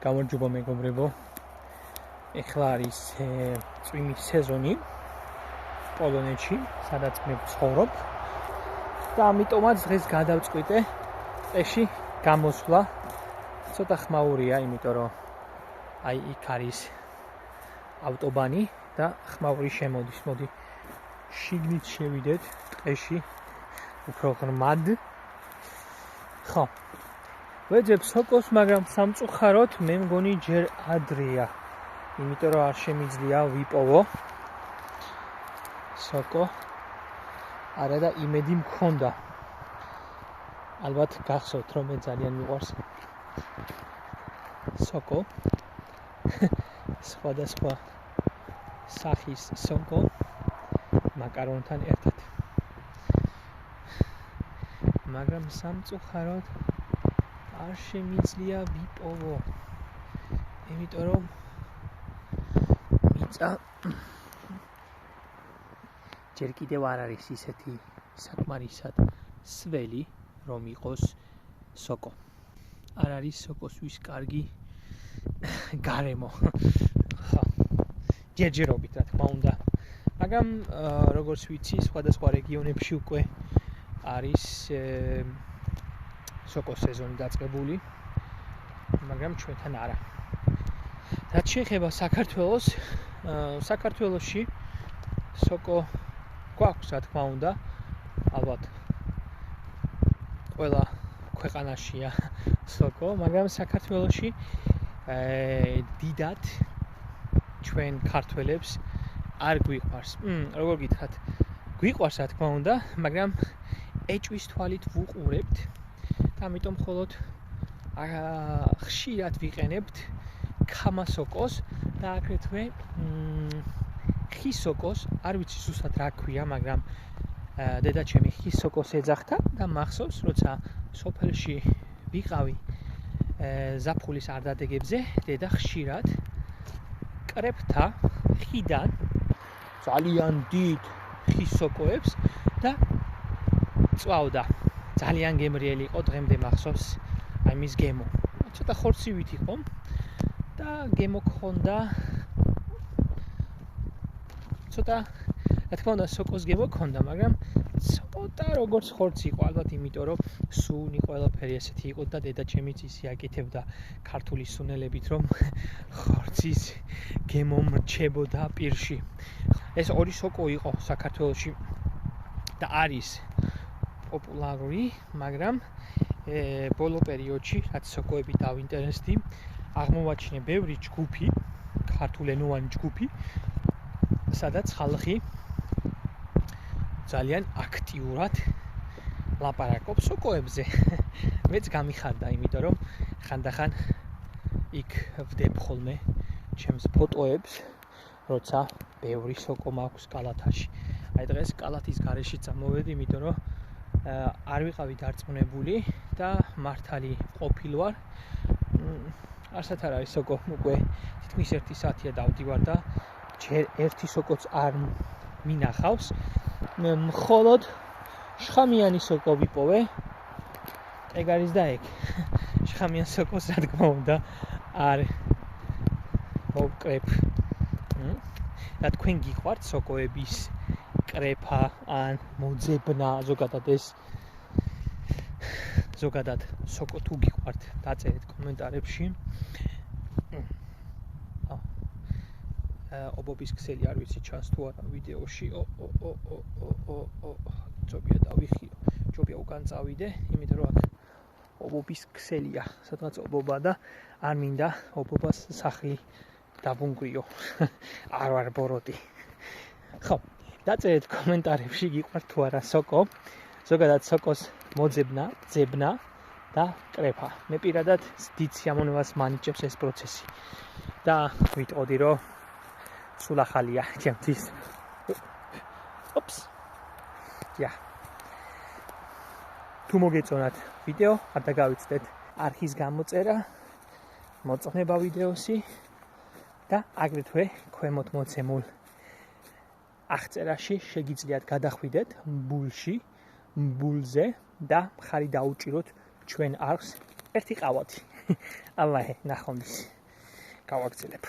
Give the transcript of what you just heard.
გამარჯობა მეგობრებო. ეხლა არის წვიმის სეზონი პოლონეთში, სადაც მე ვცხოვრობ. და ამიტომაც დღეს გადავწყვიტე ტყეში გამოსვლა. ცოტა ხმაურია, იმიტომ რომ აი იქ არის ავტობანი და ხმაური შემოდის. მოდი შიგნით შევიდეთ ტყეში. უფრო ღრმად. ხო. ვეძებ სოკოს, მაგრამ სამწუხაროდ მე მგონი ჯერ ადრეა. იმიტომ რომ არ შემიძლია ვიპოვო სოკო. არა და იმედი მქონდა. ალბათ გახსოვთ რომ მე ძალიან მიყვარს სოკო. სხვადასხვა სახის სოკო მაკარონთან ერთად. მაგრამ სამწუხაროდ არ შემიძლია ვიპოვო. იმიტომ რომ მიწა ჯერ კიდევ არ არის ისეთი საკმარისად სველი, რომ იყოს სოკო. არ არის სოკოსთვის კარგი გარემო. ხო. ჯერჯერობით რა თქმა უნდა. მაგრამ როგორც ვიცი, სხვადასხვა რეგიონებში უკვე არის სოკოს სეზონი დაწყებული, მაგრამ ჩვენთან არა. რაც შეეხება საქართველოს, საქართველოში სოკო გვაქვს, რა თქმა უნდა, ალბათ ყველა ქვეყანაშია სოკო, მაგრამ საქართველოში დიდად ჩვენ ქართველებს არ გვიყვარს. როგორ გითხრათ, გვიყვარს რა თქმა უნდა, მაგრამ ეჭვის თვალით ვუყურებთ და ამიტომ მხოლოდ ხშირად ვიყენებთ ქამასოკოს და აგრეთვე ხისოკოს, არ ვიცი ზუსტად რა ქვია, მაგრამ დედაჩემი ხისოკოს ეძახდა და მახსოვს, როცა სოფელში ვიყავი ზაფხულის არდადეგებზე, დედა ხშირად კრეფთა ხიდან ძალიან დიდ ხისოკოებს და წვავდა. ძალიან გემრიელი იყო, დღემდე მახსოვს აი მის გემო. ცოტა ხორცივით იყო და გემო ქონდა. ცოტა რა თქმა უნდა სოკოს გემო ქონდა, მაგრამ ცოტა როგორც ხორცი იყო, ალბათ იმიტომ რომ სუნი ყველაფერი ესეთი იყო და დედაჩემიც ისე აკეთებდა ქართული სუნელებით, რომ ხორცის გემო მრჩებოდა პირში. ეს ორი სოკო იყო საქართველოში და არის პოპულარული, მაგრამ ბოლო პერიოდში, რაც სოკოები დავინტერესდი, აღმოვაჩინე ბევრი ჯგუფი, ქართულენოვანი ჯგუფი, სადაც ხალხი ძალიან აქტიურად ლაპარაკობს სოკოებზე. მეც გამიხარდა, იმიტომ რომ ხანდახან იქ ვდებ ხოლმე ჩემს ფოტოებს, როცა ბევრი სოკო მაქვს კალათაში. აი დღეს კალათის გარეშე წამოვედი, იმიტომ რომ არ ვიყავი დარწმუნებული და მართალი ყოფილვარ. არსად არ არის სოკო, უკვე თითქმის 1 საათია დავდივარ და ჯერ ერთი სოკოც არ მინახავს. მხოლოდ შხამიანი სოკო ვიპოვე. ეგ არის და ეგ. შხამიან სოკოს რა თქმა უნდა არ მოვკრებ. და თქვენ გიყვართ სოკოების კრეფა ან მოძებნა, ზოგადად სოკო თუ გიყვართ, დაწერეთ კომენტარებში. ობობის ქსელი არ ვიცი ჩანს თუ არა ვიდეოში. ჯობია დავიხიო. ჯობია უკან წავიდე, იმიტომ რომ აქ ობობის ქსელია, სადღაც ობობა და არ მინდა ობობას სახლი დავუნგრიო. არ ვარ ბოროტი. ხო, დაწერეთ კომენტარებში გიყვართ თუ არა სოკო. ზოგადად სოკოს მოძებნა, ძებნა და კრეფა. მე პირადად დიდ სიამოვნებას მანიჭებს ეს პროცესი. და ვიტყოდი რომ სულ ახალია ჩემთვის. თუ მოგეწონათ ვიდეო, არ დაგავიწყდეთ არხის გამოწერა, მოწონება ვიდეოსი და აგრეთვე ქვემოთ მოცემულ აღწერაში შეგიძლიათ გადახვიდეთ მბულზე და მხარი დაუჭიროთ ჩვენ არხს ერთი ყავათი. ალლაჰე, ნახვამდის. გავაგრძელებ.